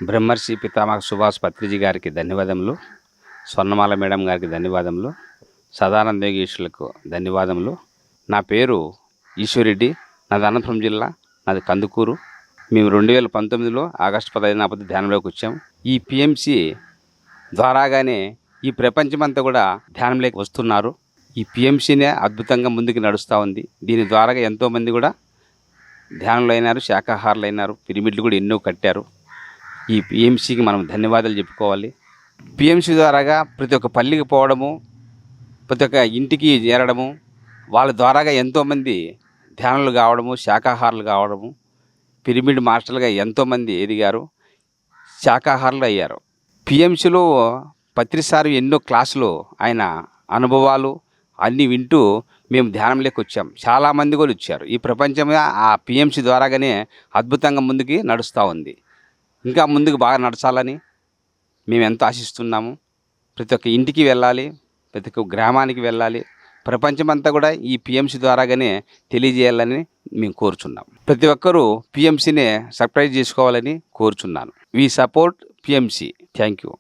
బ్రహ్మర్షి పితామహ సుభాష్ పత్రిజీ గారికి ధన్యవాదములు, స్వర్ణమాల మేడం గారికి ధన్యవాదములు, సదానంద యోగేశ్వరులకు ధన్యవాదములు. నా పేరు ఈశ్వరెడ్డి, నాది అనంతపురం జిల్లా, నాది కందుకూరు. మేము 2019లో ఆగస్టు 15 ధ్యానంలోకి వచ్చాం. ఈ పిఎంసి ద్వారాగానే ఈ ప్రపంచమంతా కూడా ధ్యానంలోకి వస్తున్నారు. ఈ పిఎంసినే అద్భుతంగా ముందుకు నడుస్తూ ఉంది. దీని ద్వారా ఎంతోమంది కూడా ధ్యానంలో అయినారు, శాకాహారులు అయినారు, పిరమిడ్లు కూడా ఎన్నో కట్టారు. ఈ పిఎంసికి మనం ధన్యవాదాలు చెప్పుకోవాలి. పిఎంసి ద్వారాగా ప్రతి ఒక్క పల్లికి పోవడము, ప్రతి ఒక్క ఇంటికి చేరడము, వాళ్ళ ద్వారాగా ఎంతోమంది ధ్యానులు కావడము, శాకాహారులు కావడము, పిరమిడ్ మాస్టర్లుగా ఎంతోమంది ఎదిగారు, శాకాహారులు అయ్యారు. పిఎంసిలో పత్రిసారి ఎన్నో క్లాసులు ఆయన అనుభవాలు అన్నీ వింటూ మేము ధ్యానంలోకి వచ్చాం. చాలామంది కూడా వచ్చారు. ఈ ప్రపంచమే ఆ పిఎంసి ద్వారాగానే అద్భుతంగా ముందుకి నడుస్తూ ఉంది. ఇంకా ముందుకు బాగా నడచాలని మేము ఎంతో ఆశిస్తున్నాము. ప్రతి ఒక్క ఇంటికి వెళ్ళాలి, ప్రతి ఒక్క గ్రామానికి వెళ్ళాలి, ప్రపంచమంతా కూడా ఈ పిఎంసి ద్వారాగానే తెలియజేయాలని మేము కోరుచున్నాం. ప్రతి ఒక్కరూ పిఎంసినే సబ్స్క్రైబ్ చేసుకోవాలని కోరుచున్నాను. We support PMC. Thank you.